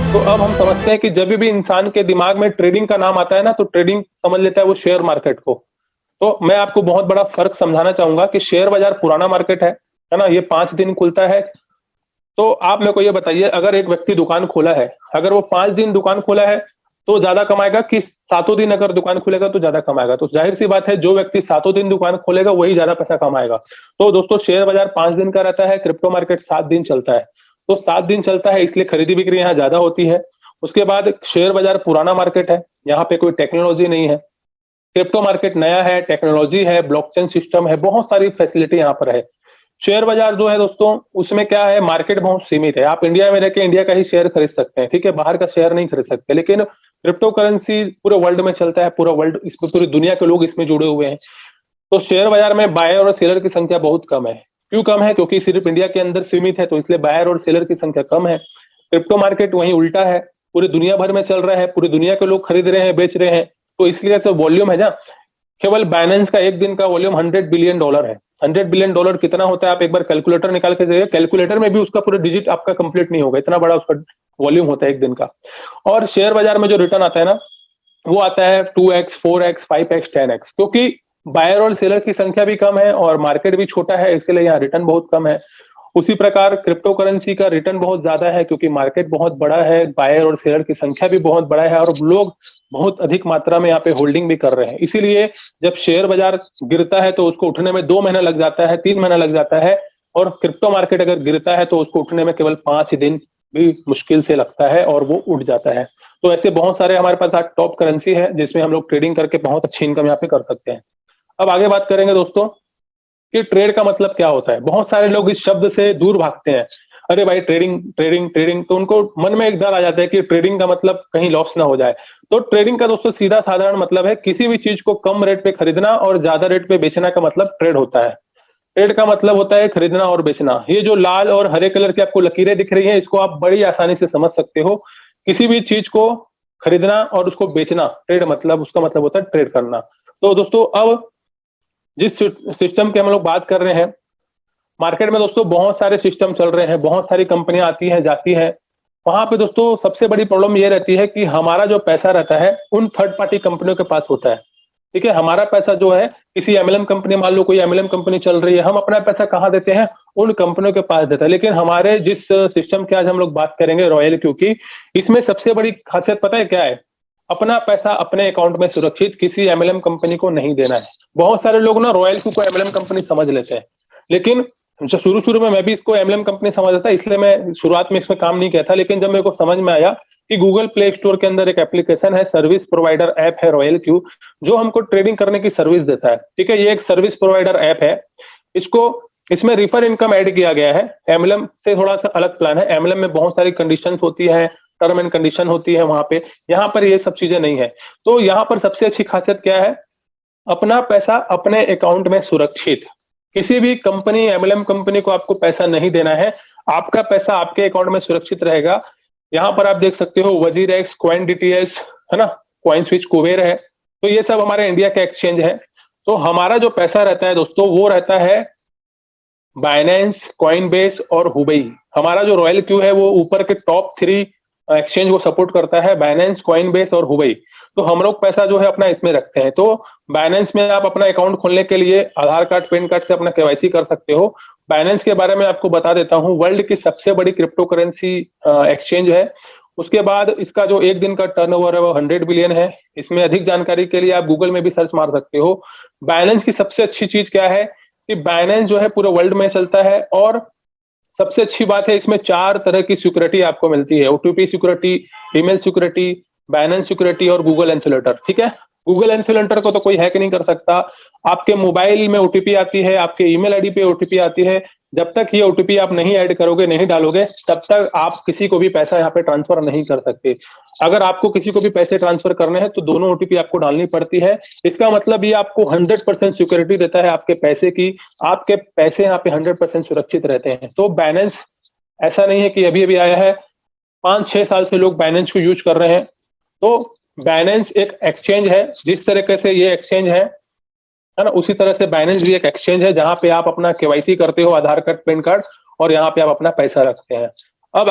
तो अब हम समझते हैं कि जब भी इंसान के दिमाग में ट्रेडिंग का नाम आता है ना, तो ट्रेडिंग समझ लेता है वो शेयर मार्केट को। तो मैं आपको बहुत बड़ा फ़र्क समझाना चाहूँगा कि शेयर बाज़ार पुराना मार्केट है ना? ये 5 दिन खुलता है। तो आप मेरे को ये बताइए, अगर एक व्यक्ति दुकान खोला है, अगर वो 5 दिन दुकान खोला है, तो ज़्यादा कमाएगा कि सातों दिन अगर दुकान खुलेगा तो ज़्यादा कमाएगा? तो ज़ाहिर-सी बात है, जो व्यक्ति सातों दिन दुकान खोलेगा वही ज़्यादा पैसा कमाएगा। तो दोस्तों, शेयर बाज़ार 5 दिन का रहता है, क्रिप्टो मार्केट 7 दिन चलता है। तो 7 दिन चलता है, इसलिए खरीदी-बिक्री यहाँ ज़्यादा होती है। उसके बाद शेयर बाज़ार पुराना मार्केट है, यहाँ पे कोई टेक्नोलॉज़ी नहीं है। क्रिप्टो मार्केट नया है, टेक्नोलॉज़ी है, ब्लॉकचेन सिस्टम है, बहुत सारी फैसिलिटी यहाँ पर है। शेयर बाज़ार जो है दोस्तों, उसमें क्या है, मार्केट बहुत सीमित है। आप इंडिया में रह के इंडिया का ही शेयर खरीद सकते हैं, ठीक है? बाहर का शेयर नहीं खरीद सकते। लेकिन क्रिप्टो करेंसी पूरे वर्ल्ड में चलता है, पूरा वर्ल्ड इसमें, पूरी दुनिया के लोग इसमें जुड़े हुए हैं। तो शेयर बाज़ार में बायर और सेलर की संख्या बहुत कम है। क्यों कम है? क्योंकि सिर्फ़ इंडिया के अंदर सीमित है, तो इसलिए बायर और सेलर की संख्या कम है। क्रिप्टो मार्केट वहीं उल्टा है, पूरी दुनिया भर में चल रहा है, पूरी दुनिया के लोग खरीद रहे हैं, बेच रहे हैं। तो इसलिए जो वॉल्यूम है ना, केवल बाइनेंस का एक दिन का वॉल्यूम $100 बिलियन है। $100 बिलियन कितना होता है? आप एक बार कैलकुलेटर निकाल के देखिए, कैलकुलेटर में भी उसका पूरा डिजिट आपका कंप्लीट नहीं होगा, इतना बड़ा उसका वॉल्यूम होता है एक दिन का। और शेयर बाजार में जो रिटर्न आता है ना, वो आता है 2x, 4x, 5x, 10x, क्योंकि बायर और सेलर की संख्या भी कम है और मार्केट भी छोटा है, इसके लिए यहाँ रिटर्न बहुत कम है। उसी प्रकार क्रिप्टो करेंसी का रिटर्न बहुत ज्यादा है, क्योंकि मार्केट बहुत बड़ा है, बायर और सेलर की संख्या भी बहुत बड़ा है और लोग बहुत अधिक मात्रा में यहाँ पे होल्डिंग भी कर रहे हैं। इसीलिए जब शेयर बाजार गिरता है तो उसको उठने में 2 महीना लग जाता है, 3 महीना लग जाता है, और क्रिप्टो मार्केट अगर गिरता है तो उसको उठने में केवल 5 दिन भी मुश्किल से लगता है और वो उठ जाता है। तो ऐसे बहुत सारे हमारे पास आज टॉप करेंसी है, जिसमें हम लोग ट्रेडिंग करके बहुत अच्छी इनकम यहाँ पे कर सकते हैं। अब आगे बात करेंगे दोस्तों कि ट्रेड का मतलब क्या होता है। बहुत सारे लोग इस शब्द से दूर भागते हैं। अरे भाई, ट्रेडिंग ट्रेडिंग ट्रेडिंग, तो उनको मन में एक डर आ जाता है कि ट्रेडिंग का मतलब कहीं लॉस ना हो जाए। तो ट्रेडिंग का दोस्तों सीधा साधारण मतलब है किसी भी चीज को कम रेट पे खरीदना और ज्यादा रेट पे बेचना का मतलब ट्रेड होता है। ट्रेड का मतलब होता है खरीदना और बेचना। ये जो लाल और हरे कलर की आपको लकीरें दिख रही हैं, इसको आप बड़ी आसानी से समझ सकते हो। किसी भी चीज को खरीदना और उसको बेचना, ट्रेड मतलब, उसका मतलब होता है ट्रेड करना। तो दोस्तों, अब जिस सिस्टम की हम लोग बात कर रहे हैं, मार्केट में दोस्तों बहुत सारे सिस्टम चल रहे हैं, बहुत सारी कंपनियां आती हैं, जाती हैं। वहां पे दोस्तों सबसे बड़ी प्रॉब्लम ये रहती है कि हमारा जो पैसा रहता है उन थर्ड पार्टी कंपनियों के पास होता है। ठीक है, हमारा पैसा जो है किसी एमएलएम कंपनी, मान लो कोई एमएलएम कंपनी चल रही है, हम अपना पैसा कहाँ देते हैं? उन कंपनियों के पास देते हैं। लेकिन हमारे जिस सिस्टम की आज हम लोग बात करेंगे, रॉयल क्यू की, इसमें सबसे बड़ी खासियत पता है क्या है? अपना पैसा अपने अकाउंट में सुरक्षित किसी एमएलएम कंपनी को नहीं देना है। बहुत सारे लोग ना रॉयल क्यू को एमएलएम कंपनी समझ लेते हैं, लेकिन जो शुरू-शुरू में मैं भी इसको एमएलएम कंपनी समझता था, इसलिए मैं शुरुआत में इसमें काम नहीं किया था। लेकिन जब मेरे को समझ में आया कि गूगल प्ले स्टोर के अंदर एक एप्लीकेशन है, सर्विस प्रोवाइडर ऐप है रॉयल क्यू, जो हमको ट्रेडिंग करने की सर्विस देता है। ठीक है, ये एक सर्विस प्रोवाइडर ऐप है। इसको इसमें रिफर इनकम ऐड किया गया है। एमएलएम से थोड़ा सा अलग प्लान है। एमएलएम में बहुत सारी कंडीशंस होती है, टर्म एंड कंडीशन होती है वहां पे। यहाँ पर ये सब चीजें नहीं है। तो यहाँ पर सबसे अच्छी खासियत क्या है? अपना पैसा अपने अकाउंट में सुरक्षित। किसी भी कंपनी, एमएलएम कंपनी को आपको पैसा नहीं देना है। आपका पैसा आपके अकाउंट में सुरक्षित रहेगा। यहाँ पर आप देख सकते हो वजीर एक्स, कॉइन डीटीएस, है ना, कॉइन स्विच, कुबेर है। तो ये सब हमारे इंडिया के एक्सचेंज है। तो हमारा जो पैसा रहता है दोस्तों, वो रहता है बाइनेंस, कॉइनबेस और हुबई। हमारा जो रॉयल क्यू है वो ऊपर के टॉप 3 एक्सचेंज को सपोर्ट करता है, बाइनेंस, कॉइनबेस और हुबई। तो हम लोग पैसा जो है अपना इसमें रखते हैं। तो बाइनेंस में आप अपना अकाउंट खोलने के लिए आधार कार्ड, पैन कार्ड से अपना केवाईसी कर सकते हो। बाइनेंस के बारे में आपको बता देता हूँ, वर्ल्ड की सबसे बड़ी क्रिप्टो करेंसी एक्सचेंज है। उसके बाद इसका जो एक दिन का टर्नओवर है वो 100 बिलियन है। इसमें अधिक जानकारी के लिए आप गूगल में भी सर्च मार सकते हो। बाइनेंस की सबसे अच्छी चीज क्या है कि बाइनेंस जो है पूरे वर्ल्ड में चलता है, और सबसे अच्छी बात है इसमें 4 तरह की सिक्योरिटी आपको मिलती है। OTP security, email security, Binance security और गूगल इन्सुलेटर। ठीक है, गूगल इन्सुलेटर को तो कोई हैक नहीं कर सकता। आपके मोबाइल में ओटीपी आती है, आपके ईमेल आईडी पे ओटीपी आती है। जब तक ये ओटीपी आप नहीं ऐड करोगे, नहीं डालोगे, तब तक आप किसी को भी पैसा यहाँ पे ट्रांसफर नहीं कर सकते। अगर आपको किसी को भी पैसे ट्रांसफर करने हैं तो दोनों ओटीपी आपको डालनी पड़ती है। इसका मतलब ये आपको 100% सिक्योरिटी देता है आपके पैसे की। आपके पैसे यहाँ पे 100% सुरक्षित रहते हैं। तो बाइनेंस ऐसा नहीं है कि अभी अभी आया है, 5-6 साल से लोग बाइनेंस को यूज कर रहे हैं। तो बाइनेंस एक एक्सचेंज है। जिस तरीके से ये एक्सचेंज है ना, उसी तरह से बाइनेंस भी एक एक्सचेंज है, जहां पे आप अपना केवाईसी करते हो, आधार कार्ड, पैन कार्ड, और यहाँ पे आप अपना पैसा रखते हैं। अब